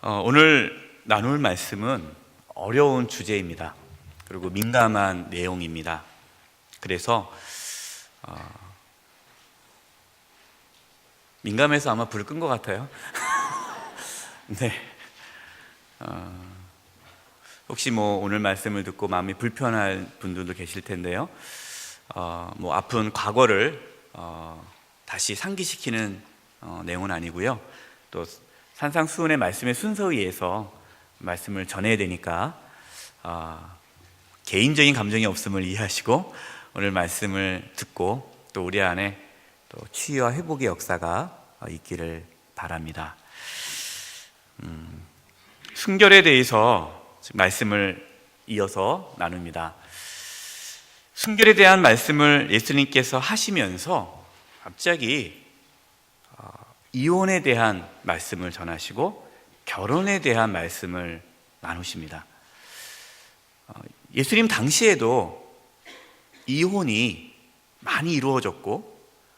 오늘 나눌 말씀은 어려운 주제입니다. 그리고 민감한 내용입니다. 그래서 민감해서 아마 불을 끈 것 같아요. 네. 혹시 오늘 말씀을 듣고 마음이 불편할 분들도 계실 텐데요. 아픈 과거를 다시 상기시키는 내용은 아니고요. 또 산상수훈의 말씀의 순서에 의해서 말씀을 전해야 되니까 개인적인 감정이 없음을 이해하시고 오늘 말씀을 듣고 또 우리 안에 또 치유와 회복의 역사가 있기를 바랍니다. 순결에 대해서 말씀을 이어서 나눕니다. 순결에 대한 말씀을 예수님께서 하시면서 갑자기 이혼에 대한 말씀을 전하시고 결혼에 대한 말씀을 나누십니다. 예수님 당시에도 이혼이 많이 이루어졌고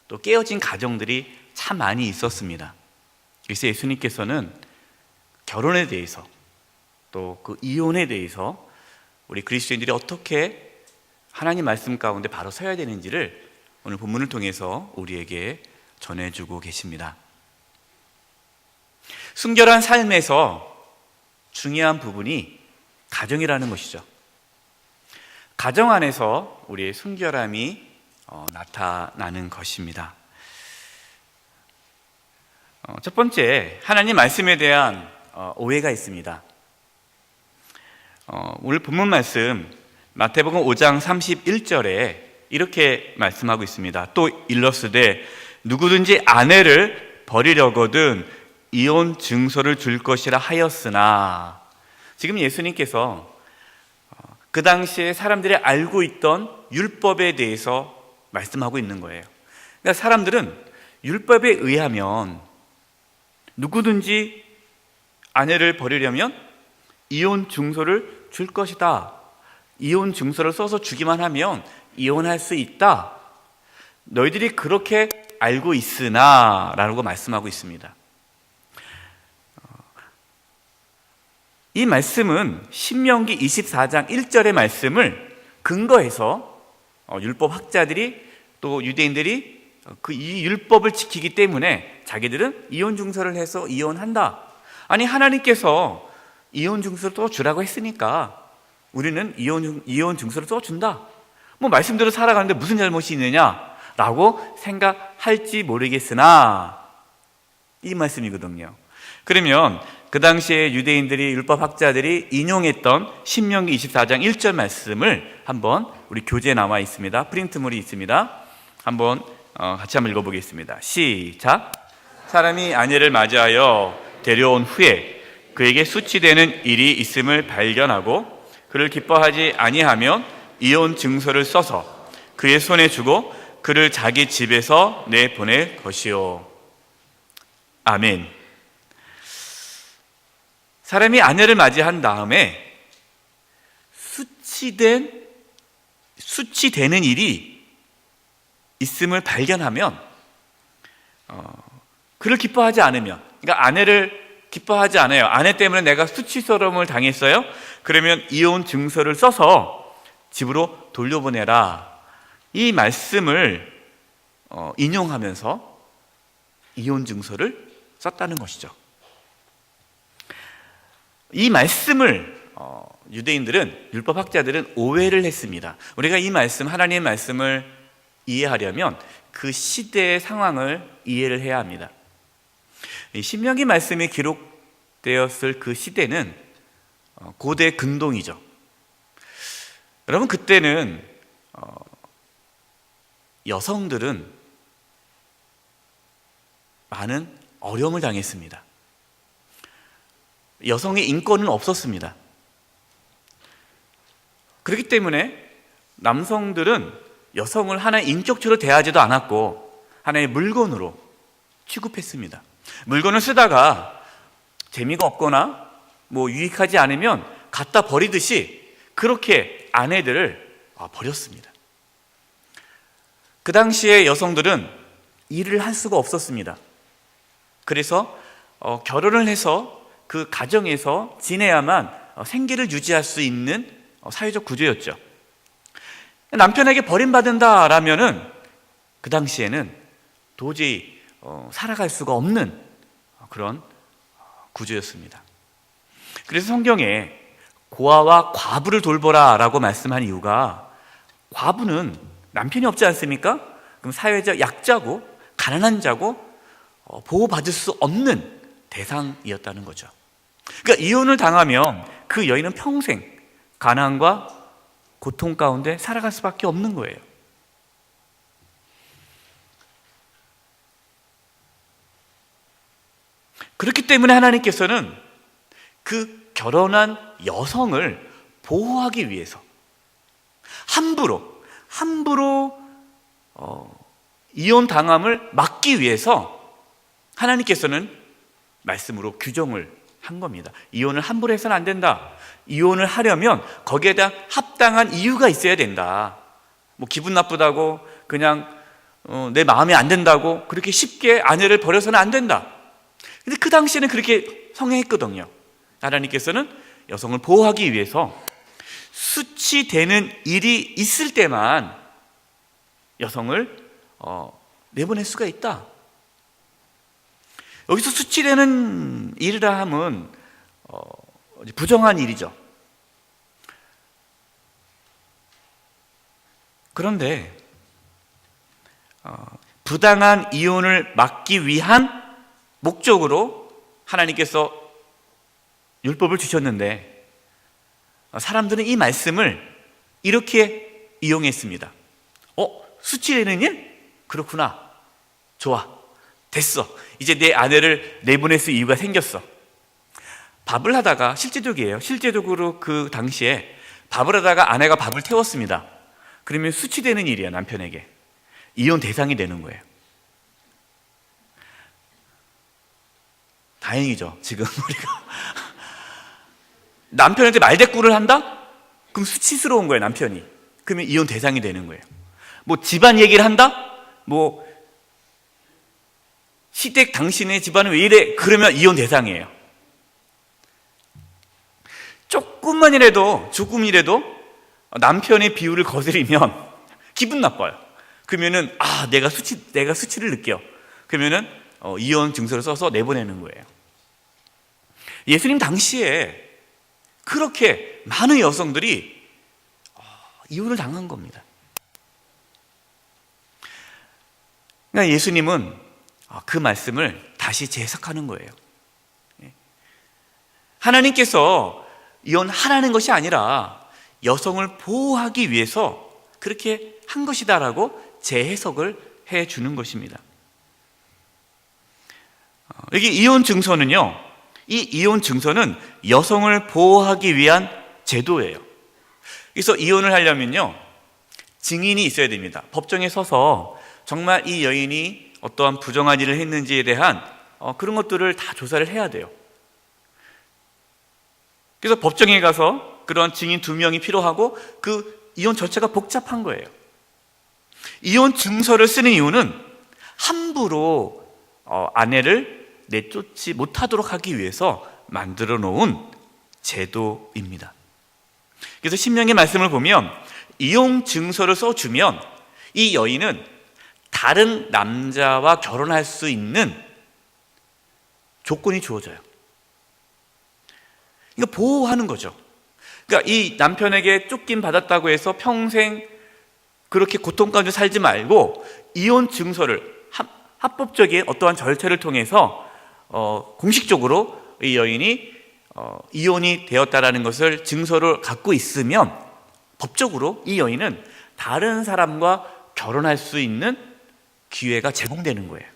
또 깨어진 가정들이 참 많이 있었습니다. 그래서 예수님께서는 결혼에 대해서 또 그 이혼에 대해서 우리 그리스도인들이 어떻게 하나님 말씀 가운데 바로 서야 되는지를 오늘 본문을 통해서 우리에게 전해주고 계십니다. 순결한 삶에서 중요한 부분이 가정이라는 것이죠. 가정 안에서 우리의 순결함이 나타나는 것입니다. 첫 번째, 하나님 말씀에 대한 오해가 있습니다. 오늘 본문 말씀 마태복음 5장 31절에 이렇게 말씀하고 있습니다. 또 일러스되 누구든지 아내를 버리려거든 이혼 증서를 줄 것이라 하였으나, 지금 예수님께서 그 당시에 사람들이 알고 있던 율법에 대해서 말씀하고 있는 거예요. 그러니까 사람들은 율법에 의하면 누구든지 아내를 버리려면 이혼 증서를 줄 것이다. 이혼 증서를 써서 주기만 하면 이혼할 수 있다. 너희들이 그렇게 알고 있으나 라고 말씀하고 있습니다. 이 말씀은 신명기 24장 1절의 말씀을 근거해서 율법 학자들이 또 유대인들이 이 율법을 지키기 때문에 자기들은 이혼 증서를 해서 이혼한다. 아니, 하나님께서 이혼 증서를 또 주라고 했으니까 우리는 이혼 증서를 써준다. 말씀대로 살아가는데 무슨 잘못이 있느냐라고 생각할지 모르겠으나 이 말씀이거든요. 그러면 그 당시에 유대인들이 율법 학자들이 인용했던 신명기 24장 1절 말씀을 한번 우리 교재에 나와 있습니다. 프린트물이 있습니다. 한번 같이 한번 읽어보겠습니다. 시작. 사람이 아내를 맞이하여 데려온 후에 그에게 수치되는 일이 있음을 발견하고 그를 기뻐하지 아니하면 이혼 증서를 써서 그의 손에 주고 그를 자기 집에서 내보낼 것이요. 아멘. 사람이 아내를 맞이한 다음에 수치되는 일이 있음을 발견하면 그를 기뻐하지 않으면, 그러니까 아내를 기뻐하지 않아요. 아내 때문에 내가 수치스러움을 당했어요. 그러면 이혼 증서를 써서 집으로 돌려보내라. 이 말씀을 인용하면서 이혼 증서를 썼다는 것이죠. 이 말씀을 유대인들은, 율법학자들은 오해를 했습니다. 우리가 이 말씀, 하나님의 말씀을 이해하려면 그 시대의 상황을 이해를 해야 합니다. 이 신명기 말씀이 기록되었을 그 시대는 고대 근동이죠. 여러분, 그때는 여성들은 많은 어려움을 당했습니다. 여성의 인권은 없었습니다. 그렇기 때문에 남성들은 여성을 하나의 인격체로 대하지도 않았고 하나의 물건으로 취급했습니다. 물건을 쓰다가 재미가 없거나 유익하지 않으면 갖다 버리듯이 그렇게 아내들을 버렸습니다. 그 당시에 여성들은 일을 할 수가 없었습니다. 그래서 결혼을 해서 그 가정에서 지내야만 생계를 유지할 수 있는 사회적 구조였죠. 남편에게 버림받는다라면은 그 당시에는 도저히 살아갈 수가 없는 그런 구조였습니다. 그래서 성경에 고아와 과부를 돌보라라고 말씀한 이유가, 과부는 남편이 없지 않습니까? 그럼 사회적 약자고 가난한 자고 보호받을 수 없는 대상이었다는 거죠. 그러니까 이혼을 당하면 그 여인은 평생 가난과 고통 가운데 살아갈 수밖에 없는 거예요. 그렇기 때문에 하나님께서는 그 결혼한 여성을 보호하기 위해서 함부로 이혼 당함을 막기 위해서 하나님께서는 말씀으로 규정을 한 겁니다. 이혼을 함부로 해서는 안 된다. 이혼을 하려면 거기에 대한 합당한 이유가 있어야 된다. 뭐 기분 나쁘다고 그냥 내 마음에 안 든다고 그렇게 쉽게 아내를 버려서는 안 된다. 근데 그 당시에는 그렇게 성행했거든요. 하나님께서는 여성을 보호하기 위해서 수치되는 일이 있을 때만 여성을 내보낼 수가 있다. 여기서 수치되는 일이라 함은 부정한 일이죠. 그런데 부당한 이혼을 막기 위한 목적으로 하나님께서 율법을 주셨는데, 사람들은 이 말씀을 이렇게 이용했습니다. 수치되는 일? 그렇구나. 좋아. 됐어. 이제 내 아내를 내보낼 수 이유가 생겼어. 밥을 하다가, 실제적으로 그 당시에 밥을 하다가 아내가 밥을 태웠습니다. 그러면 수치되는 일이야, 남편에게. 이혼 대상이 되는 거예요. 다행이죠. 지금 우리가 남편한테 말대꾸를 한다? 그럼 수치스러운 거예요, 남편이. 그러면 이혼 대상이 되는 거예요. 뭐 집안 얘기를 한다? 뭐 시댁 당신의 집안은 왜 이래? 그러면 이혼 대상이에요. 조금이라도 남편의 비유를 거스리면 기분 나빠요. 그러면은 내가 수치를 느껴. 그러면은 이혼 증서를 써서 내보내는 거예요. 예수님 당시에 그렇게 많은 여성들이 이혼을 당한 겁니다. 그러니까 예수님은 그 말씀을 다시 재해석하는 거예요. 하나님께서 이혼하라는 것이 아니라 여성을 보호하기 위해서 그렇게 한 것이다라고 재해석을 해주는 것입니다. 여기 이혼 증서는요, 이 이혼 증서는 여성을 보호하기 위한 제도예요. 그래서 이혼을 하려면요, 증인이 있어야 됩니다. 법정에 서서 정말 이 여인이 어떠한 부정한 일을 했는지에 대한 그런 것들을 다 조사를 해야 돼요. 그래서 법정에 가서 그런 증인 2명이 필요하고 그 이혼 절차가 복잡한 거예요. 이혼 증서를 쓰는 이유는 함부로 아내를 내쫓지 못하도록 하기 위해서 만들어 놓은 제도입니다. 그래서 신명기 말씀을 보면 이혼 증서를 써주면 이 여인은 다른 남자와 결혼할 수 있는 조건이 주어져요. 그러니까 보호하는 거죠. 그러니까 이 남편에게 쫓김 받았다고 해서 평생 그렇게 고통 가운데 살지 말고 이혼 증서를 합법적인 어떠한 절차를 통해서 공식적으로 이 여인이 이혼이 되었다라는 것을 증서를 갖고 있으면 법적으로 이 여인은 다른 사람과 결혼할 수 있는 기회가 제공되는 거예요.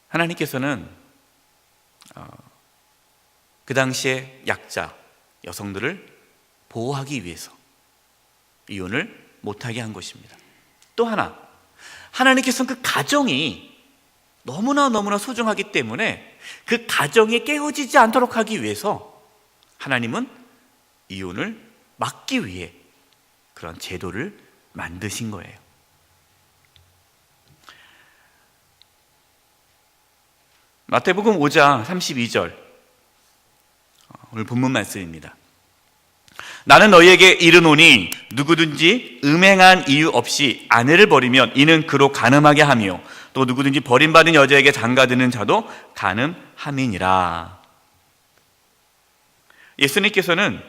하나님께서는 그 당시에 약자 여성들을 보호하기 위해서 이혼을 못하게 한 것입니다. 또 하나, 하나님께서는 그 가정이 너무나 소중하기 때문에 그 가정이 깨어지지 않도록 하기 위해서 하나님은 이혼을 막기 위해 그런 제도를 만드신 거예요. 마태복음 5장 32절, 오늘 본문 말씀입니다. 나는 너희에게 이르노니 누구든지 음행한 이유 없이 아내를 버리면 이는 그로 간음하게 하며 또 누구든지 버림받은 여자에게 장가드는 자도 간음함이니라. 예수님께서는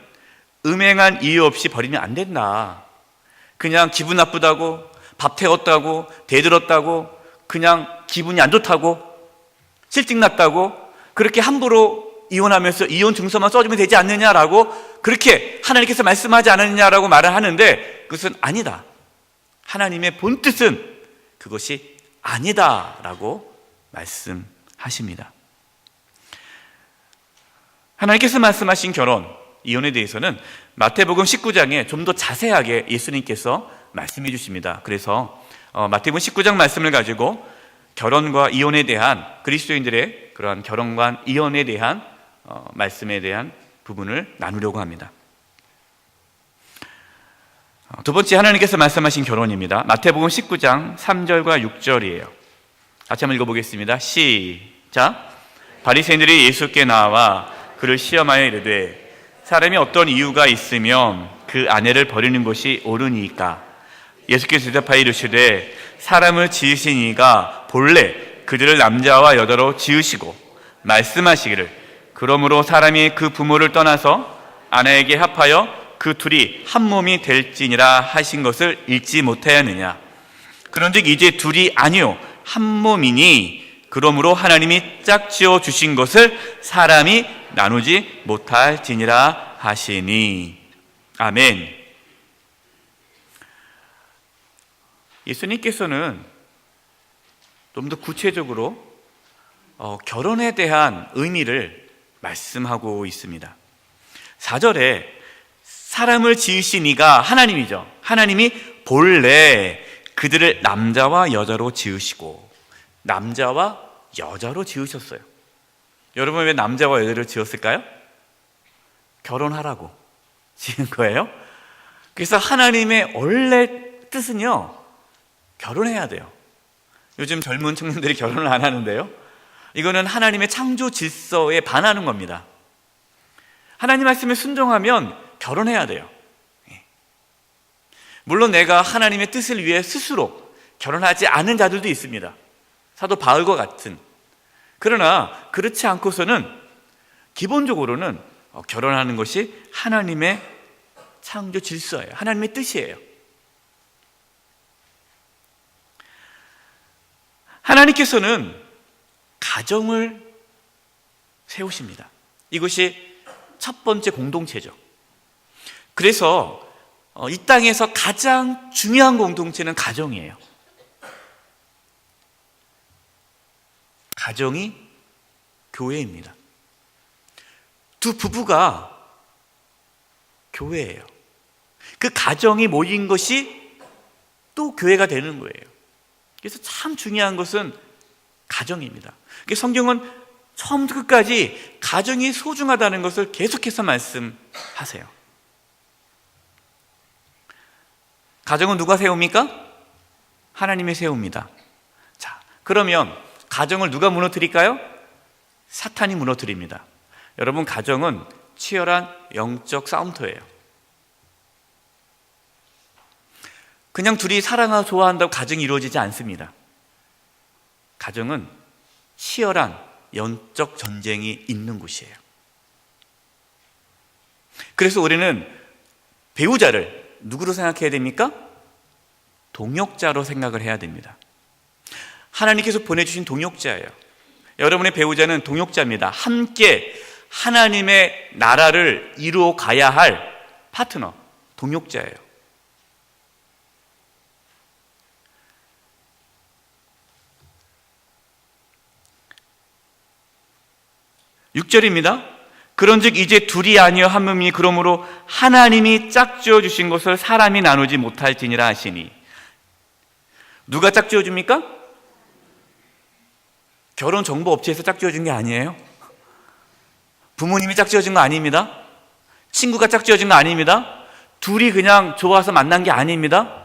음행한 이유 없이 버리면 안 된다. 그냥 기분 나쁘다고, 밥 태웠다고, 대들었다고, 그냥 기분이 안 좋다고, 실직 났다고 그렇게 함부로 이혼하면서 이혼 증서만 써주면 되지 않느냐라고 그렇게 하나님께서 말씀하지 않았느냐라고 말을 하는데, 그것은 아니다. 하나님의 본뜻은 그것이 아니다라고 말씀하십니다. 하나님께서 말씀하신 결혼, 이혼에 대해서는 마태복음 19장에 좀 더 자세하게 예수님께서 말씀해 주십니다. 그래서 마태복음 19장 말씀을 가지고 결혼과 이혼에 대한, 그리스도인들의 그러한 결혼과 이혼에 대한 말씀에 대한 부분을 나누려고 합니다. 두 번째, 하나님께서 말씀하신 결혼입니다. 마태복음 19장 3절과 6절이에요. 같이 한번 읽어보겠습니다. 시작. 바리새인들이 예수께 나와 그를 시험하여 이르되 사람이 어떤 이유가 있으면 그 아내를 버리는 것이 옳으니까? 예수께서 대답하여 이르시되 사람을 지으신 이가 본래 그들을 남자와 여자로 지으시고 말씀하시기를 그러므로 사람이 그 부모를 떠나서 아내에게 합하여 그 둘이 한 몸이 될지니라 하신 것을 읽지 못하였느냐? 그런즉 이제 둘이 아니요 한 몸이니 그러므로 하나님이 짝지어 주신 것을 사람이 나누지 못할지니라 하시니. 아멘. 예수님께서는 좀 더 구체적으로 결혼에 대한 의미를 말씀하고 있습니다. 4절에 사람을 지으신 이가 하나님이죠. 하나님이 본래 그들을 남자와 여자로 지으시고, 남자와 여자로 지으셨어요. 여러분, 왜 남자와 여자를 지었을까요? 결혼하라고 지은 거예요. 그래서 하나님의 원래 뜻은요, 결혼해야 돼요. 요즘 젊은 청년들이 결혼을 안 하는데요, 이거는 하나님의 창조 질서에 반하는 겁니다. 하나님 말씀에 순종하면 결혼해야 돼요. 물론 내가 하나님의 뜻을 위해 스스로 결혼하지 않은 자들도 있습니다. 사도 바울과 같은. 그러나 그렇지 않고서는 기본적으로는 결혼하는 것이 하나님의 창조 질서예요. 하나님의 뜻이에요. 하나님께서는 가정을 세우십니다. 이것이 첫 번째 공동체죠. 그래서 이 땅에서 가장 중요한 공동체는 가정이에요. 가정이 교회입니다. 두 부부가 교회예요. 그 가정이 모인 것이 또 교회가 되는 거예요. 그래서 참 중요한 것은 가정입니다. 성경은 처음부터 끝까지 가정이 소중하다는 것을 계속해서 말씀하세요. 가정은 누가 세웁니까? 하나님이 세웁니다. 자, 그러면 가정을 누가 무너뜨릴까요? 사탄이 무너뜨립니다. 여러분, 가정은 치열한 영적 싸움터예요. 그냥 둘이 사랑하고 좋아한다고 가정이 이루어지지 않습니다. 가정은 치열한 영적 전쟁이 있는 곳이에요. 그래서 우리는 배우자를 누구로 생각해야 됩니까? 동역자로 생각을 해야 됩니다. 하나님께서 보내주신 동역자예요. 여러분의 배우자는 동역자입니다. 함께 하나님의 나라를 이루어 가야 할 파트너, 동역자예요. 6절입니다. 그런즉 이제 둘이 아니여 한 몸이니 그러므로 하나님이 짝지어 주신 것을 사람이 나누지 못할지니라 하시니. 누가 짝지어 줍니까? 결혼 정보 업체에서 짝지어 준 게 아니에요. 부모님이 짝지어 준 거 아닙니다. 친구가 짝지어 준 거 아닙니다. 둘이 그냥 좋아서 만난 게 아닙니다.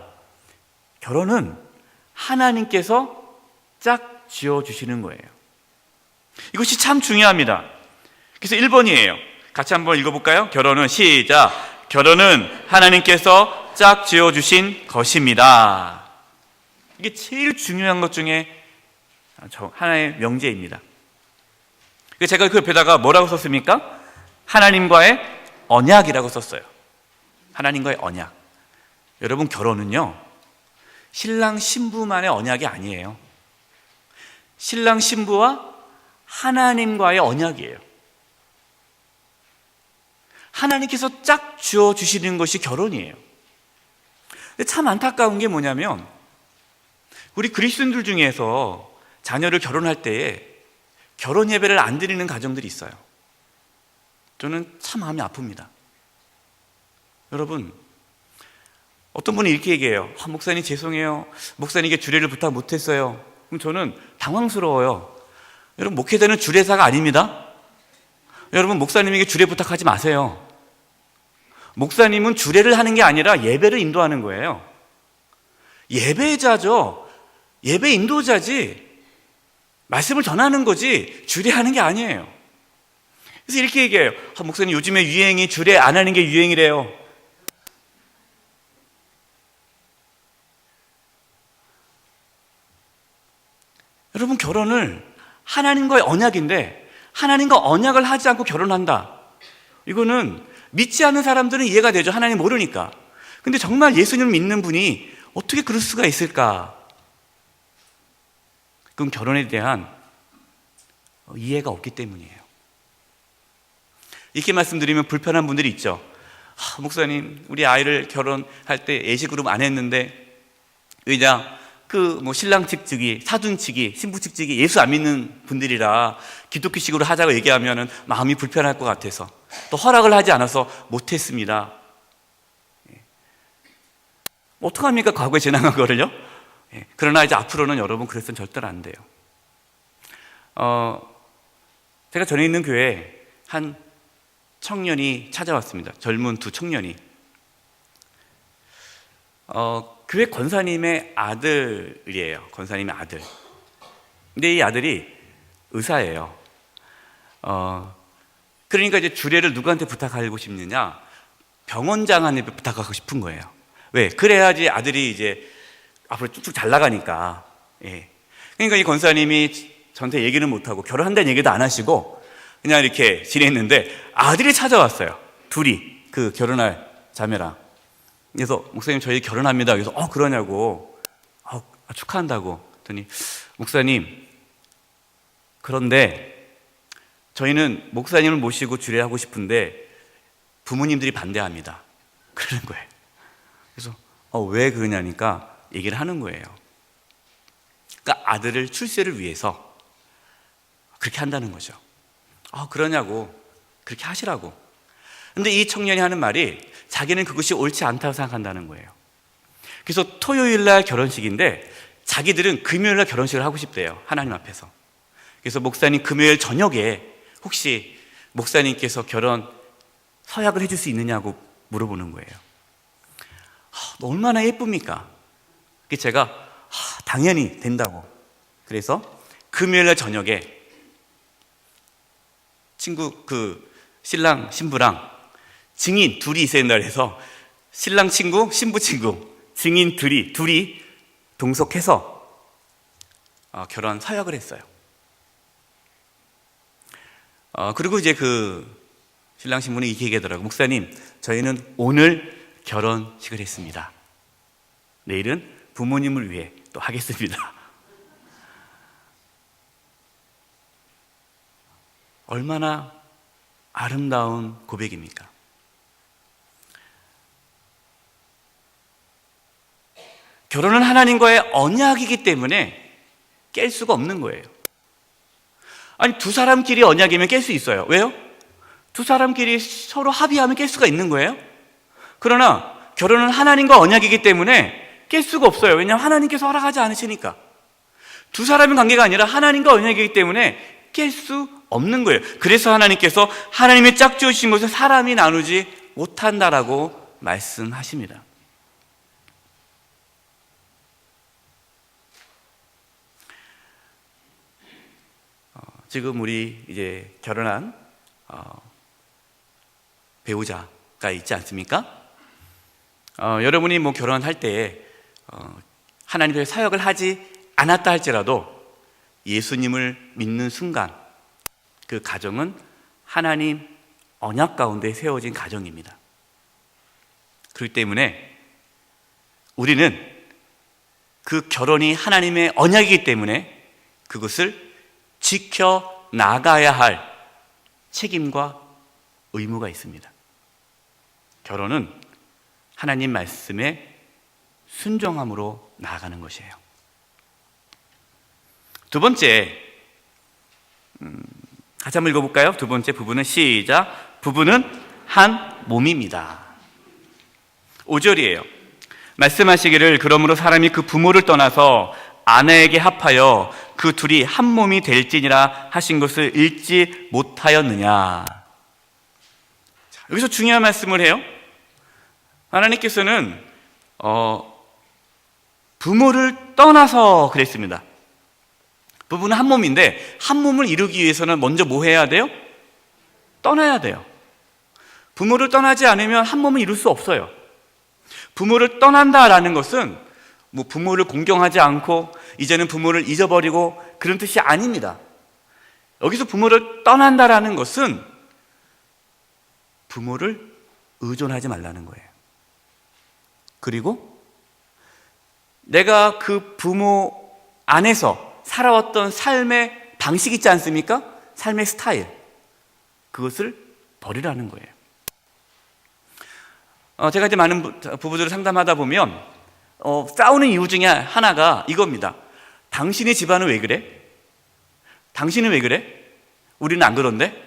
결혼은 하나님께서 짝지어 주시는 거예요. 이것이 참 중요합니다. 그래서 1번이에요. 같이 한번 읽어볼까요? 결혼은 시작. 결혼은 하나님께서 짝 지어주신 것입니다. 이게 제일 중요한 것 중에 하나의 명제입니다. 제가 그 옆에다가 뭐라고 썼습니까? 하나님과의 언약이라고 썼어요. 하나님과의 언약. 여러분, 결혼은요, 신랑 신부만의 언약이 아니에요. 신랑 신부와 하나님과의 언약이에요. 하나님께서 짝 지어주시는 것이 결혼이에요. 근데 참 안타까운 게 뭐냐면, 우리 그리스도인들 중에서 자녀를 결혼할 때에 결혼 예배를 안 드리는 가정들이 있어요. 저는 참 마음이 아픕니다. 여러분, 어떤 분이 이렇게 얘기해요. 목사님 죄송해요. 목사님께 주례를 부탁 못했어요. 그럼 저는 당황스러워요. 여러분, 목회자는 주례사가 아닙니다. 여러분, 목사님에게 주례 부탁하지 마세요. 목사님은 주례를 하는 게 아니라 예배를 인도하는 거예요. 예배자죠. 예배 인도자지. 말씀을 전하는 거지 주례하는 게 아니에요. 그래서 이렇게 얘기해요. 목사님, 요즘에 유행이 주례 안 하는 게 유행이래요. 여러분, 결혼을 하나님과의 언약인데 하나님과 언약을 하지 않고 결혼한다. 이거는 믿지 않는 사람들은 이해가 되죠. 하나님 모르니까. 근데 정말 예수님을 믿는 분이 어떻게 그럴 수가 있을까? 그건 결혼에 대한 이해가 없기 때문이에요. 이렇게 말씀드리면 불편한 분들이 있죠. 목사님, 우리 아이를 결혼할 때 예식그룹 안 했는데 왜냐? 신랑 측이, 사돈 측이, 신부 측이 예수 안 믿는 분들이라 기독교식으로 하자고 얘기하면 마음이 불편할 것 같아서 또 허락을 하지 않아서 못했습니다. 어떡합니까? 과거에 지나간 거를요? 그러나 이제 앞으로는 여러분 그래서는 절대로 안 돼요. 제가 전에 있는 교회에 한 청년이 찾아왔습니다. 젊은 두 청년이. 교회 권사님의 아들이에요. 권사님의 아들. 근데 이 아들이 의사예요. 그러니까 이제 주례를 누구한테 부탁하고 싶느냐? 병원장한테 부탁하고 싶은 거예요. 왜? 그래야지 아들이 이제 앞으로 쭉쭉 잘 나가니까. 예. 그러니까 이 권사님이 저한테 얘기는 못하고 결혼한다는 얘기도 안 하시고 그냥 이렇게 지냈는데 아들이 찾아왔어요. 둘이, 그 결혼할 자매랑. 그래서 목사님, 저희 결혼합니다. 그래서 그러냐고. 축하한다고. 그랬더니 목사님, 그런데 저희는 목사님을 모시고 주례하고 싶은데 부모님들이 반대합니다. 그러는 거예요. 그래서 왜 그러냐니까 얘기를 하는 거예요. 그러니까 아들을 출세를 위해서 그렇게 한다는 거죠. 그러냐고. 그렇게 하시라고. 근데 이 청년이 하는 말이 자기는 그것이 옳지 않다고 생각한다는 거예요. 그래서 토요일 날 결혼식인데 자기들은 금요일 날 결혼식을 하고 싶대요. 하나님 앞에서. 그래서 목사님, 금요일 저녁에 혹시 목사님께서 결혼 서약을 해줄 수 있느냐고 물어보는 거예요. 얼마나 예쁩니까? 제가 당연히 된다고. 그래서 금요일 날 저녁에 신랑 신부랑 증인 둘이 있어야 된다 해서 신랑 친구, 신부 친구, 증인 둘이 동석해서 결혼 서약을 했어요. 그리고 이제 신랑 신부는 이렇게 얘기하더라고요. 목사님, 저희는 오늘 결혼식을 했습니다. 내일은 부모님을 위해 또 하겠습니다. 얼마나 아름다운 고백입니까? 결혼은 하나님과의 언약이기 때문에 깰 수가 없는 거예요. 아니, 두 사람끼리 언약이면 깰 수 있어요. 왜요? 두 사람끼리 서로 합의하면 깰 수가 있는 거예요. 그러나 결혼은 하나님과 언약이기 때문에 깰 수가 없어요. 왜냐하면 하나님께서 허락하지 않으시니까. 두 사람의 관계가 아니라 하나님과 언약이기 때문에 깰 수 없는 거예요. 그래서 하나님께서 하나님의 짝지어주신 것을 사람이 나누지 못한다라고 말씀하십니다. 지금 우리 이제 결혼한 배우자가 있지 않습니까? 여러분이 뭐 결혼할 때 하나님의 사역을 하지 않았다 할지라도 예수님을 믿는 순간 그 가정은 하나님 언약 가운데 세워진 가정입니다. 그렇기 때문에 우리는 그 결혼이 하나님의 언약이기 때문에 그것을 지켜 나가야 할 책임과 의무가 있습니다. 결혼은 하나님 말씀에 순종함으로 나아가는 것이에요. 두 번째, 같이 한번 읽어볼까요? 두 번째 부부는 시작. 부부는 한 몸입니다. 5절이에요. 말씀하시기를 그러므로 사람이 그 부모를 떠나서 아내에게 합하여 그 둘이 한 몸이 될지니라 하신 것을 읽지 못하였느냐. 여기서 중요한 말씀을 해요. 하나님께서는 부모를 떠나서 그랬습니다. 부부는 한 몸인데 한 몸을 이루기 위해서는 먼저 뭐 해야 돼요? 떠나야 돼요. 부모를 떠나지 않으면 한 몸을 이룰 수 없어요. 부모를 떠난다라는 것은 뭐 부모를 공경하지 않고 이제는 부모를 잊어버리고 그런 뜻이 아닙니다. 여기서 부모를 떠난다라는 것은 부모를 의존하지 말라는 거예요. 그리고 내가 그 부모 안에서 살아왔던 삶의 방식 있지 않습니까? 삶의 스타일, 그것을 버리라는 거예요. 제가 이제 많은 부부들을 상담하다 보면 싸우는 이유 중에 하나가 이겁니다. 당신의 집안은 왜 그래? 당신은 왜 그래? 우리는 안 그런데?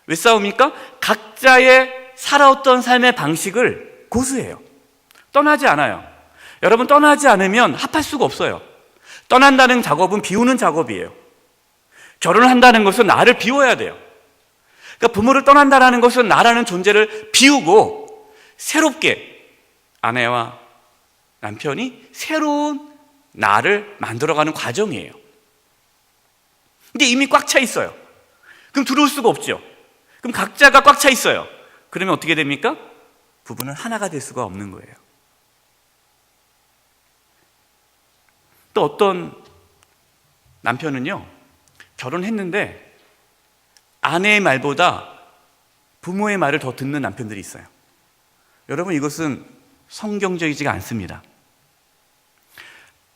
왜 싸웁니까? 각자의 살아왔던 삶의 방식을 고수해요. 떠나지 않아요. 여러분, 떠나지 않으면 합할 수가 없어요. 떠난다는 작업은 비우는 작업이에요. 결혼을 한다는 것은 나를 비워야 돼요. 그러니까 부모를 떠난다는 것은 나라는 존재를 비우고 새롭게 아내와 남편이 새로운 나를 만들어가는 과정이에요. 근데 이미 꽉 차 있어요. 그럼 들어올 수가 없죠. 그럼 각자가 꽉 차 있어요. 그러면 어떻게 됩니까? 부부는 하나가 될 수가 없는 거예요. 또 어떤 남편은요, 결혼했는데 아내의 말보다 부모의 말을 더 듣는 남편들이 있어요. 여러분, 이것은 성경적이지가 않습니다.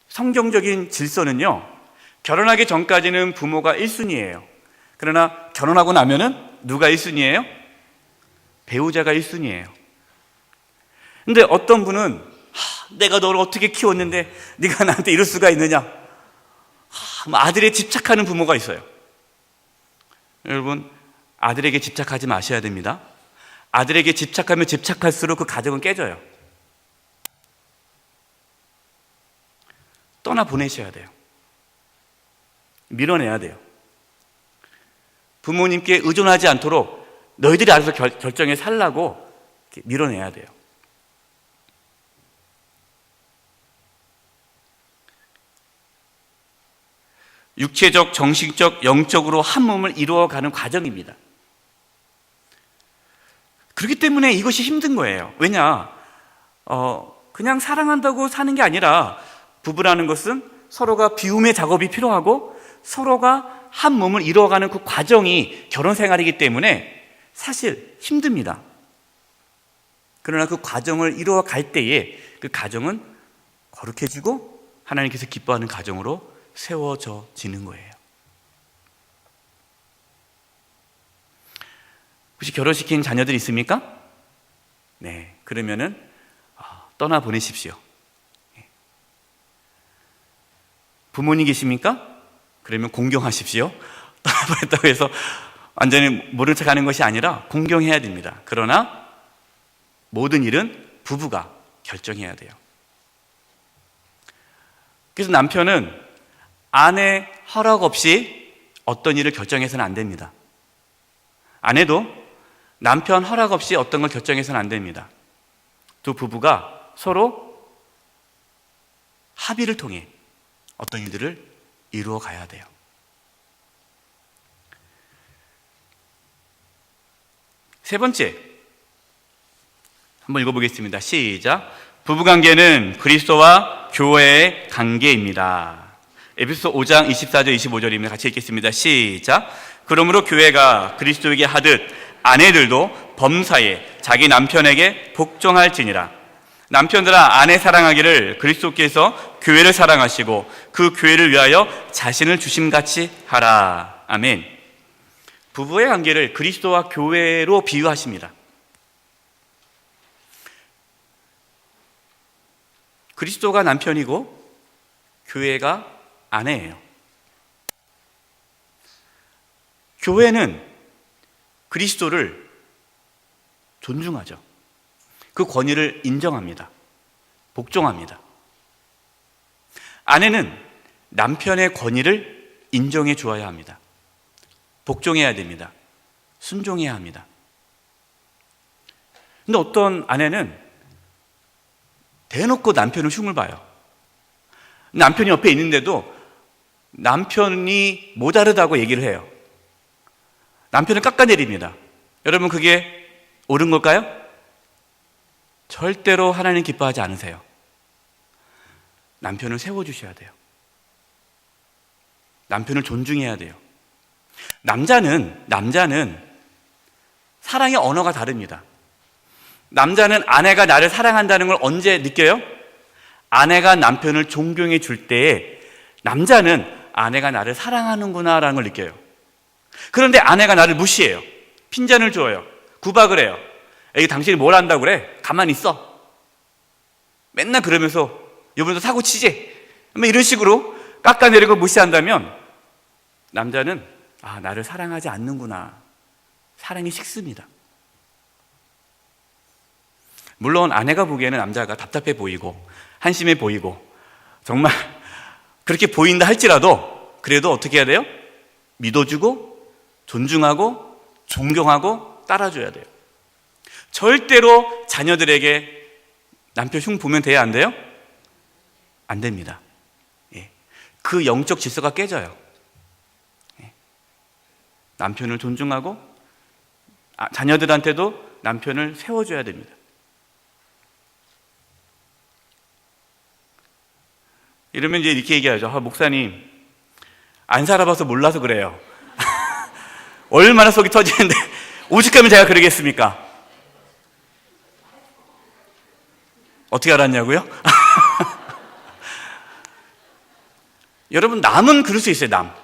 성경적인 질서는요, 결혼하기 전까지는 부모가 1순위예요. 그러나 결혼하고 나면은 누가 1순위예요? 배우자가 1순위예요. 근데 어떤 분은 내가 너를 어떻게 키웠는데 네가 나한테 이럴 수가 있느냐, 아들에 집착하는 부모가 있어요. 여러분, 아들에게 집착하지 마셔야 됩니다. 아들에게 집착하면 집착할수록 그 가정은 깨져요. 떠나보내셔야 돼요. 밀어내야 돼요. 부모님께 의존하지 않도록 너희들이 알아서 결정해 살라고 밀어내야 돼요. 육체적, 정신적, 영적으로 한 몸을 이루어가는 과정입니다. 그렇기 때문에 이것이 힘든 거예요. 왜냐? 그냥 사랑한다고 사는 게 아니라 부부라는 것은 서로가 비움의 작업이 필요하고 서로가 한 몸을 이루어가는 그 과정이 결혼 생활이기 때문에 사실 힘듭니다. 그러나 그 과정을 이루어갈 때에 그 가정은 거룩해지고 하나님께서 기뻐하는 가정으로 세워져지는 거예요. 혹시 결혼시킨 자녀들이 있습니까? 네, 그러면은 떠나보내십시오. 부모님 계십니까? 그러면 공경하십시오. 떠나보냈다고 해서 완전히 모른 척 하는 것이 아니라 공경해야 됩니다. 그러나 모든 일은 부부가 결정해야 돼요. 그래서 남편은 아내 허락 없이 어떤 일을 결정해서는 안 됩니다. 아내도 남편 허락 없이 어떤 걸 결정해서는 안 됩니다. 두 부부가 서로 합의를 통해 어떤 일들을 이루어 가야 돼요. 세 번째, 한번 읽어보겠습니다. 시작. 부부관계는 그리스도와 교회의 관계입니다. 에베소 5장 24절 25절입니다. 같이 읽겠습니다. 시작. 그러므로 교회가 그리스도에게 하듯 아내들도 범사에 자기 남편에게 복종할지니라. 남편들아, 아내 사랑하기를 그리스도께서 교회를 사랑하시고 그 교회를 위하여 자신을 주심같이 하라. 아멘. 부부의 관계를 그리스도와 교회로 비유하십니다. 그리스도가 남편이고 교회가 아내예요. 교회는 그리스도를 존중하죠. 그 권위를 인정합니다. 복종합니다. 아내는 남편의 권위를 인정해 주어야 합니다. 복종해야 됩니다. 순종해야 합니다. 근데 어떤 아내는 대놓고 남편을 흉을 봐요. 남편이 옆에 있는데도 남편이 모자르다고 얘기를 해요. 남편을 깎아내립니다. 여러분, 그게 옳은 걸까요? 절대로 하나님 기뻐하지 않으세요. 남편을 세워주셔야 돼요. 남편을 존중해야 돼요. 남자는 사랑의 언어가 다릅니다. 남자는 아내가 나를 사랑한다는 걸 언제 느껴요? 아내가 남편을 존경해 줄 때에 남자는 아내가 나를 사랑하는구나라는 걸 느껴요. 그런데 아내가 나를 무시해요. 핀잔을 줘요. 구박을 해요. 이게 당신이 뭘 한다고 그래? 가만히 있어. 맨날 그러면서 이번에도 사고 치지? 이런 식으로 깎아내리고 무시한다면 남자는 나를 사랑하지 않는구나. 사랑이 식습니다. 물론 아내가 보기에는 남자가 답답해 보이고 한심해 보이고 정말 그렇게 보인다 할지라도 그래도 어떻게 해야 돼요? 믿어주고 존중하고 존경하고 따라줘야 돼요. 절대로 자녀들에게 남편 흉 보면 돼야 안 돼요? 안 됩니다. 그 영적 질서가 깨져요. 남편을 존중하고 자녀들한테도 남편을 세워줘야 됩니다. 이러면 이제 이렇게 얘기하죠. 목사님, 안 살아봐서 몰라서 그래요. 얼마나 속이 터지는데 오죽하면 제가 그러겠습니까? 어떻게 알았냐고요? 여러분, 남은 그럴 수 있어요.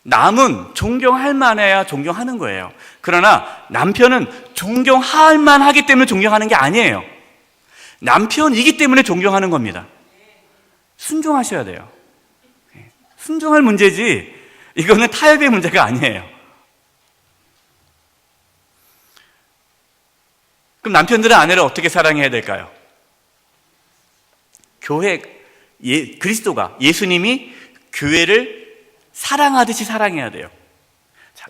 남은 존경할 만해야 존경하는 거예요. 그러나 남편은 존경할 만하기 때문에 존경하는 게 아니에요. 남편이기 때문에 존경하는 겁니다. 순종하셔야 돼요. 순종할 문제지 이거는 타협의 문제가 아니에요. 그럼 남편들은 아내를 어떻게 사랑해야 될까요? 그리스도가, 예수님이 교회를 사랑하듯이 사랑해야 돼요.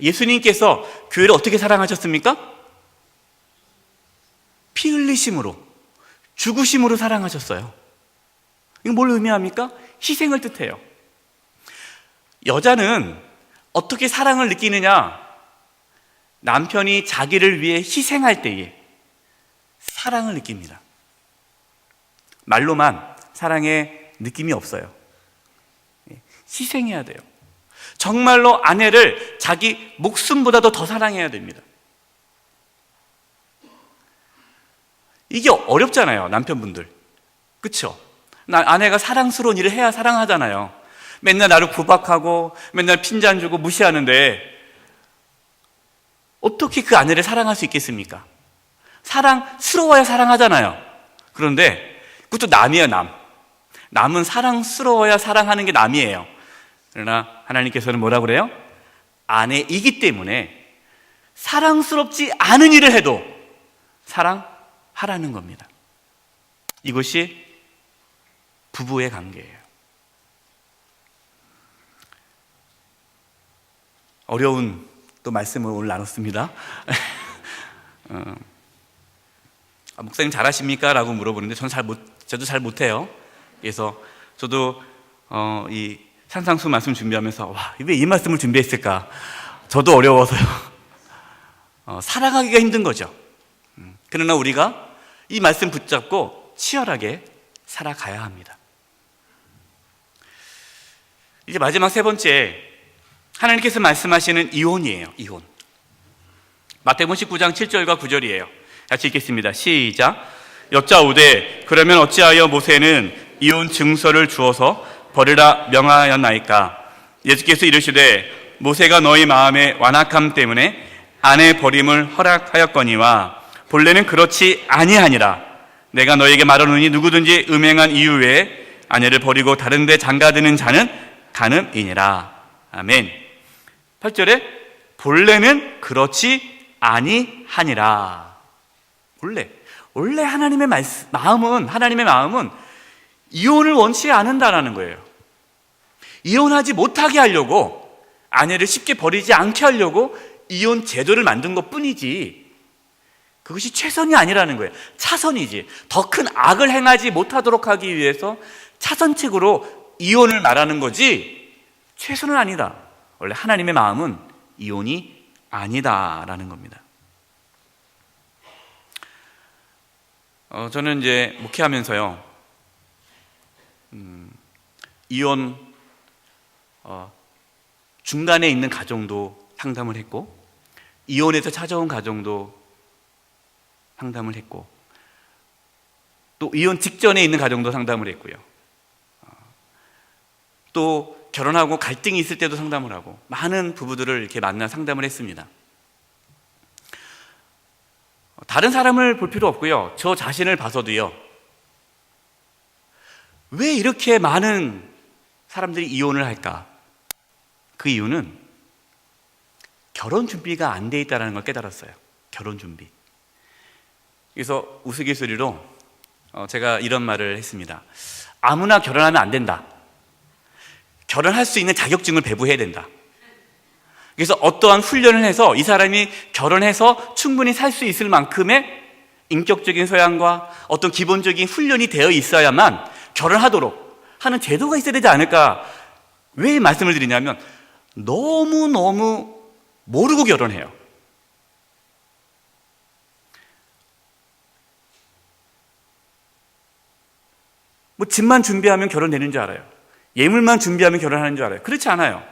예수님께서 교회를 어떻게 사랑하셨습니까? 피 흘리심으로, 죽으심으로 사랑하셨어요. 이거 뭘 의미합니까? 희생을 뜻해요. 여자는 어떻게 사랑을 느끼느냐? 남편이 자기를 위해 희생할 때에 사랑을 느낍니다. 말로만 사랑의 느낌이 없어요. 희생해야 돼요. 정말로 아내를 자기 목숨보다도 더 사랑해야 됩니다. 이게 어렵잖아요, 남편분들. 그쵸? 아내가 사랑스러운 일을 해야 사랑하잖아요. 맨날 나를 구박하고 맨날 핀잔 주고 무시하는데 어떻게 그 아내를 사랑할 수 있겠습니까? 사랑스러워야 사랑하잖아요. 그런데 그것도 남이에요, 남은 사랑스러워야 사랑하는 게 남이에요. 그러나 하나님께서는 뭐라고 그래요? 아내이기 때문에 사랑스럽지 않은 일을 해도 사랑하라는 겁니다. 이것이 부부의 관계예요. 어려운 또 말씀을 오늘 나눴습니다. 목사님 잘하십니까? 라고 물어보는데 저도 잘 못해요. 그래서 저도 이 산상수 말씀 준비하면서 왜 이 말씀을 준비했을까? 저도 어려워서요. 살아가기가 힘든 거죠. 그러나 우리가 이 말씀 붙잡고 치열하게 살아가야 합니다. 이제 마지막 세 번째, 하나님께서 말씀하시는 이혼이에요. 이혼. 마태복음 19장 7절과 9절이에요. 같이 읽겠습니다. 시작. 여짜오되 그러면 어찌하여 모세는 이혼 증서를 주어서 버리라 명하였나이까? 예수께서 이르시되 모세가 너희 마음의 완악함 때문에 아내 버림을 허락하였거니와 본래는 그렇지 아니하니라. 내가 너에게 말하노니 누구든지 음행한 이유 외에 아내를 버리고 다른 데 장가드는 자는 간음이니라. 아멘. 8절에 본래는 그렇지 아니하니라. 원래 하나님의 마음은 이혼을 원치 않는다라는 거예요. 이혼하지 못하게 하려고, 아내를 쉽게 버리지 않게 하려고 이혼 제도를 만든 것 뿐이지, 그것이 최선이 아니라는 거예요. 차선이지. 더 큰 악을 행하지 못하도록 하기 위해서 차선책으로 이혼을 말하는 거지 최선은 아니다. 원래 하나님의 마음은 이혼이 아니다라는 겁니다. 저는 이제 목회하면서요, 이혼 중간에 있는 가정도 상담을 했고, 이혼해서 찾아온 가정도 상담을 했고, 또 이혼 직전에 있는 가정도 상담을 했고요. 또 결혼하고 갈등이 있을 때도 상담을 하고, 많은 부부들을 이렇게 만나 상담을 했습니다. 다른 사람을 볼 필요 없고요, 저 자신을 봐서도요, 왜 이렇게 많은 사람들이 이혼을 할까? 그 이유는 결혼 준비가 안 돼 있다는 걸 깨달았어요. 결혼 준비. 그래서 우스갯소리로 제가 이런 말을 했습니다. 아무나 결혼하면 안 된다. 결혼할 수 있는 자격증을 배부해야 된다. 그래서 어떠한 훈련을 해서 이 사람이 결혼해서 충분히 살 수 있을 만큼의 인격적인 소양과 어떤 기본적인 훈련이 되어 있어야만 결혼하도록 하는 제도가 있어야 되지 않을까. 왜 말씀을 드리냐면, 너무너무 모르고 결혼해요. 뭐 집만 준비하면 결혼되는 줄 알아요. 예물만 준비하면 결혼하는 줄 알아요. 그렇지 않아요.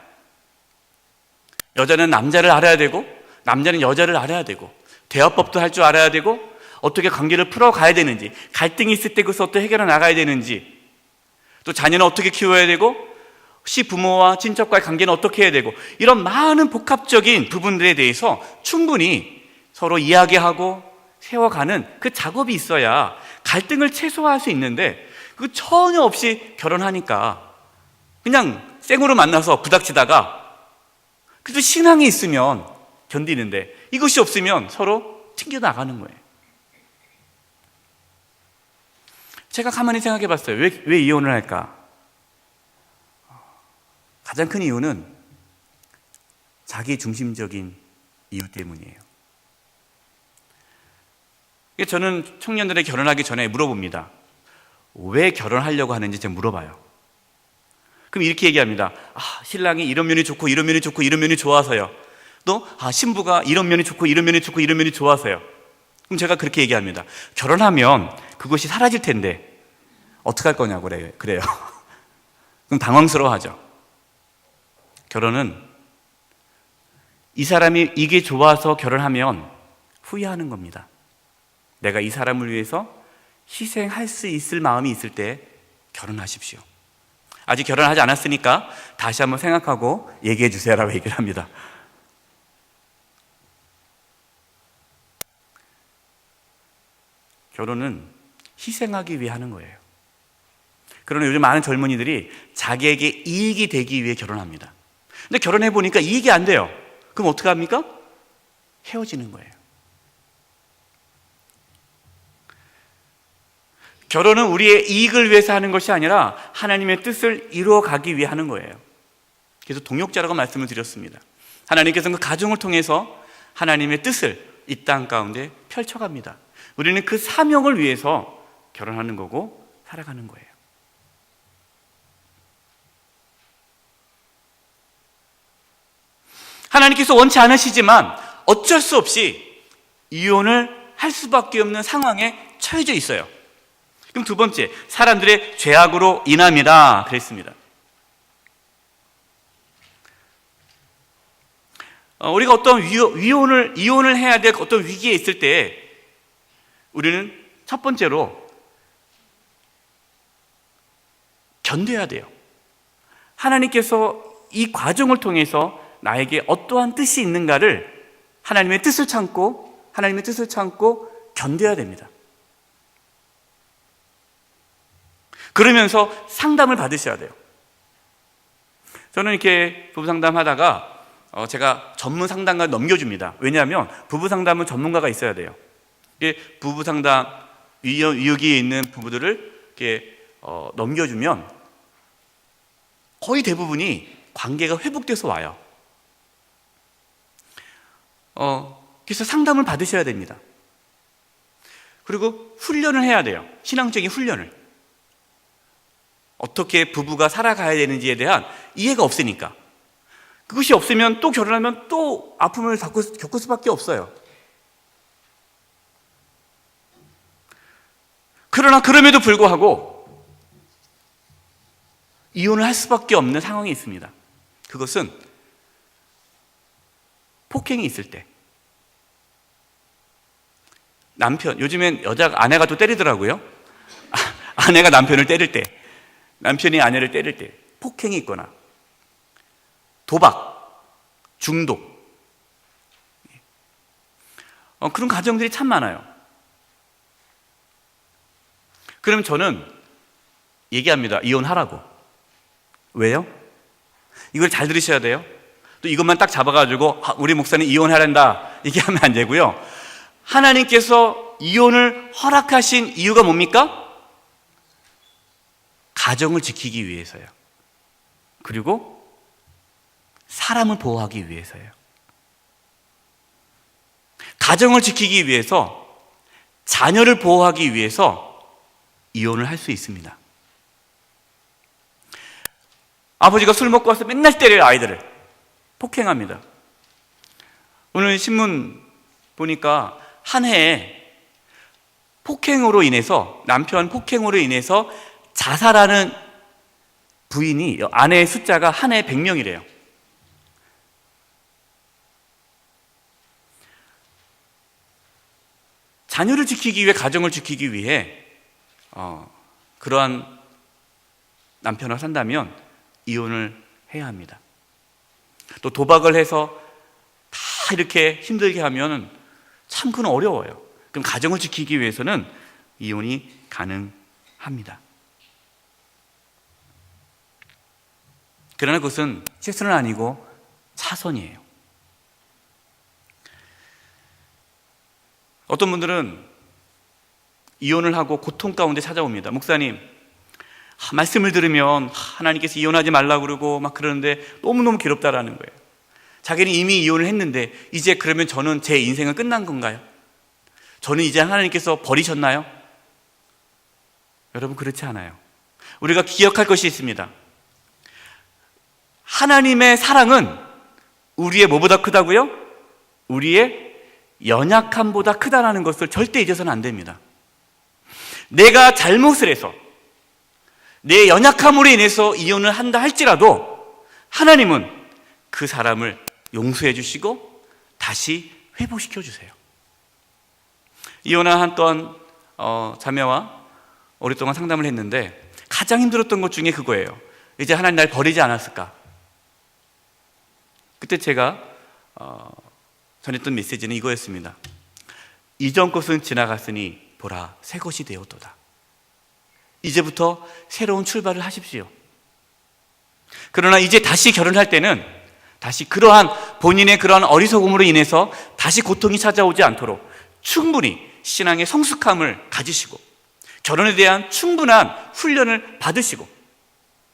여자는 남자를 알아야 되고, 남자는 여자를 알아야 되고, 대화법도 할 줄 알아야 되고, 어떻게 관계를 풀어가야 되는지, 갈등이 있을 때 그것을 어떻게 해결해 나가야 되는지, 또 자녀는 어떻게 키워야 되고, 시부모와 친척과의 관계는 어떻게 해야 되고, 이런 많은 복합적인 부분들에 대해서 충분히 서로 이야기하고 세워가는 그 작업이 있어야 갈등을 최소화할 수 있는데, 그거 전혀 없이 결혼하니까 그냥 생으로 만나서 부닥치다가, 그래도 신앙이 있으면 견디는데 이것이 없으면 서로 튕겨나가는 거예요. 제가 가만히 생각해 봤어요. 왜 이혼을 할까? 가장 큰 이유는 자기 중심적인 이유 때문이에요. 저는 청년들의 결혼하기 전에 물어봅니다. 왜 결혼하려고 하는지 제가 물어봐요. 그럼 이렇게 얘기합니다. 신랑이 이런 면이 좋고 이런 면이 좋고 이런 면이 좋아서요. 또 신부가 이런 면이 좋고 이런 면이 좋고 이런 면이 좋아서요. 그럼 제가 그렇게 얘기합니다. 결혼하면 그것이 사라질 텐데 어떻게 할 거냐고 그래요. 그럼 당황스러워하죠. 결혼은 이 사람이 이게 좋아서 결혼하면 후회하는 겁니다. 내가 이 사람을 위해서 희생할 수 있을 마음이 있을 때 결혼하십시오. 아직 결혼하지 않았으니까 다시 한번 생각하고 얘기해 주세요라고 얘기를 합니다. 결혼은 희생하기 위해 하는 거예요. 그러나 요즘 많은 젊은이들이 자기에게 이익이 되기 위해 결혼합니다. 근데 결혼해 보니까 이익이 안 돼요. 그럼 어떻게 합니까? 헤어지는 거예요. 결혼은 우리의 이익을 위해서 하는 것이 아니라 하나님의 뜻을 이루어가기 위해 하는 거예요. 그래서 동역자라고 말씀을 드렸습니다. 하나님께서는 그 가정을 통해서 하나님의 뜻을 이 땅 가운데 펼쳐갑니다. 우리는 그 사명을 위해서 결혼하는 거고 살아가는 거예요. 하나님께서 원치 않으시지만 어쩔 수 없이 이혼을 할 수밖에 없는 상황에 처해져 있어요. 그럼 두 번째, 사람들의 죄악으로 인함이다 그랬습니다. 우리가 어떤 이혼을 해야 될 어떤 위기에 있을 때 우리는 첫 번째로 견뎌야 돼요. 하나님께서 이 과정을 통해서 나에게 어떠한 뜻이 있는가를 하나님의 뜻을 참고 견뎌야 됩니다. 그러면서 상담을 받으셔야 돼요. 저는 이렇게 부부 상담하다가 제가 전문 상담가 넘겨줍니다. 왜냐하면 부부 상담은 전문가가 있어야 돼요. 부부 상담 위기에 있는 부부들을 이렇게 넘겨주면 거의 대부분이 관계가 회복돼서 와요. 그래서 상담을 받으셔야 됩니다. 그리고 훈련을 해야 돼요. 신앙적인 훈련을. 어떻게 부부가 살아가야 되는지에 대한 이해가 없으니까. 그것이 없으면 또 결혼하면 또 아픔을 겪을 수밖에 없어요. 그러나 그럼에도 불구하고 이혼을 할 수밖에 없는 상황이 있습니다. 그것은 폭행이 있을 때. 요즘엔 아내가 또 때리더라고요. 아내가 남편을 때릴 때, 남편이 아내를 때릴 때, 폭행이 있거나 도박, 중독, 그런 가정들이 참 많아요. 그럼 저는 얘기합니다. 이혼하라고. 왜요? 이걸 잘 들으셔야 돼요. 또 이것만 딱 잡아가지고 우리 목사님 이혼하란다 얘기하면 안 되고요. 하나님께서 이혼을 허락하신 이유가 뭡니까? 가정을 지키기 위해서요. 그리고 사람을 보호하기 위해서요. 가정을 지키기 위해서, 자녀를 보호하기 위해서 이혼을 할 수 있습니다. 아버지가 술 먹고 와서 맨날 때려요. 아이들을 폭행합니다. 오늘 신문 보니까 한 해에 폭행으로 인해서, 남편 폭행으로 인해서 자살하는 부인이, 아내의 숫자가 한 해에 100명이래요. 자녀를 지키기 위해, 가정을 지키기 위해 그러한 남편과 산다면 이혼을 해야 합니다. 또 도박을 해서 다 이렇게 힘들게 하면 참 그건 어려워요. 그럼 가정을 지키기 위해서는 이혼이 가능합니다. 그러나 그것은 실수는 아니고 차선이에요. 어떤 분들은 이혼을 하고 고통 가운데 찾아옵니다. 목사님, 말씀을 들으면 하나님께서 이혼하지 말라고 그러고 막 그러는데 너무너무 괴롭다라는 거예요. 자기는 이미 이혼을 했는데 이제 그러면 저는 제 인생은 끝난 건가요? 저는 이제 하나님께서 버리셨나요? 여러분, 그렇지 않아요. 우리가 기억할 것이 있습니다. 하나님의 사랑은 우리의 뭐보다 크다고요? 우리의 연약함보다 크다라는 것을 절대 잊어서는 안 됩니다. 내가 잘못을 해서 내 연약함으로 인해서 이혼을 한다 할지라도 하나님은 그 사람을 용서해 주시고 다시 회복시켜 주세요. 이혼한 한 자매와 오랫동안 상담을 했는데 가장 힘들었던 것 중에 그거예요. 이제 하나님 날 버리지 않았을까? 그때 제가 전했던 메시지는 이거였습니다. 이전 것은 지나갔으니 보라, 새 것이 되었도다. 이제부터 새로운 출발을 하십시오. 그러나 이제 다시 결혼할 때는 다시 본인의 그러한 어리석음으로 인해서 다시 고통이 찾아오지 않도록 충분히 신앙의 성숙함을 가지시고 결혼에 대한 충분한 훈련을 받으시고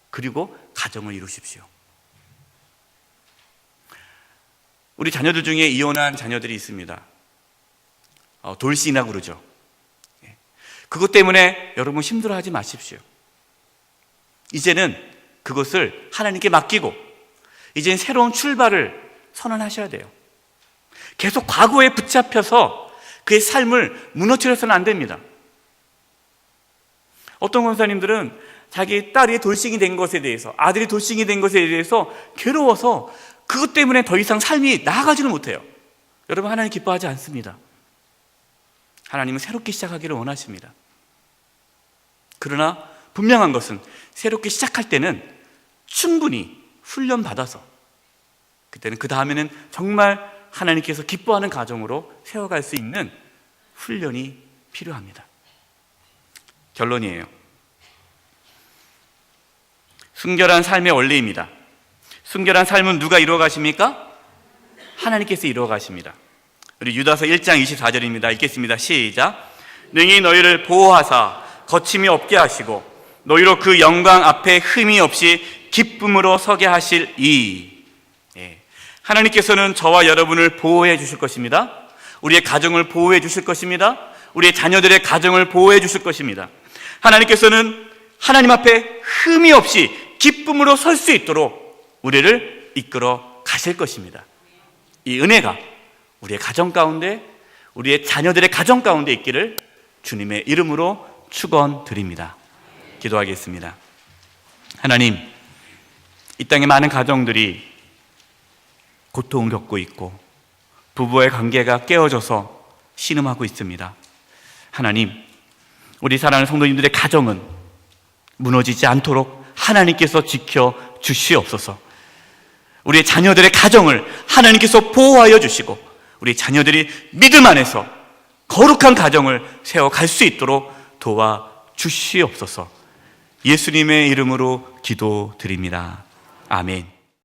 그리고 가정을 이루십시오. 우리 자녀들 중에 이혼한 자녀들이 있습니다. 돌싱이라고 그러죠. 그것 때문에 여러분 힘들어하지 마십시오. 이제는 그것을 하나님께 맡기고 이제는 새로운 출발을 선언하셔야 돼요. 계속 과거에 붙잡혀서 그의 삶을 무너뜨려서는 안 됩니다. 어떤 권사님들은 자기 딸이 돌싱이 된 것에 대해서, 아들이 돌싱이 된 것에 대해서 괴로워서 그것 때문에 더 이상 삶이 나아가지는 못해요. 여러분, 하나님 기뻐하지 않습니다. 하나님은 새롭게 시작하기를 원하십니다. 그러나 분명한 것은 새롭게 시작할 때는 충분히 훈련받아서, 그때는 그 다음에는 정말 하나님께서 기뻐하는 가정으로 세워갈 수 있는 훈련이 필요합니다. 결론이에요. 순결한 삶의 원리입니다. 순결한 삶은 누가 이루어 가십니까? 하나님께서 이루어 가십니다. 우리 유다서 1장 24절입니다. 읽겠습니다. 시작. 능히 너희를 보호하사 거침이 없게 하시고 너희로 그 영광 앞에 흠이 없이 기쁨으로 서게 하실 이. 하나님께서는 저와 여러분을 보호해 주실 것입니다. 우리의 가정을 보호해 주실 것입니다. 우리의 자녀들의 가정을 보호해 주실 것입니다. 하나님께서는 하나님 앞에 흠이 없이 기쁨으로 설 수 있도록 우리를 이끌어 가실 것입니다. 이 은혜가 우리의 가정 가운데, 우리의 자녀들의 가정 가운데 있기를 주님의 이름으로 축원드립니다. 기도하겠습니다. 하나님, 이 땅의 많은 가정들이 고통을 겪고 있고 부부의 관계가 깨어져서 신음하고 있습니다. 하나님, 우리 사랑하는 성도님들의 가정은 무너지지 않도록 하나님께서 지켜 주시옵소서. 우리의 자녀들의 가정을 하나님께서 보호하여 주시고 우리 자녀들이 믿음 안에서 거룩한 가정을 세워갈 수 있도록 도와주시옵소서. 예수님의 이름으로 기도드립니다. 아멘.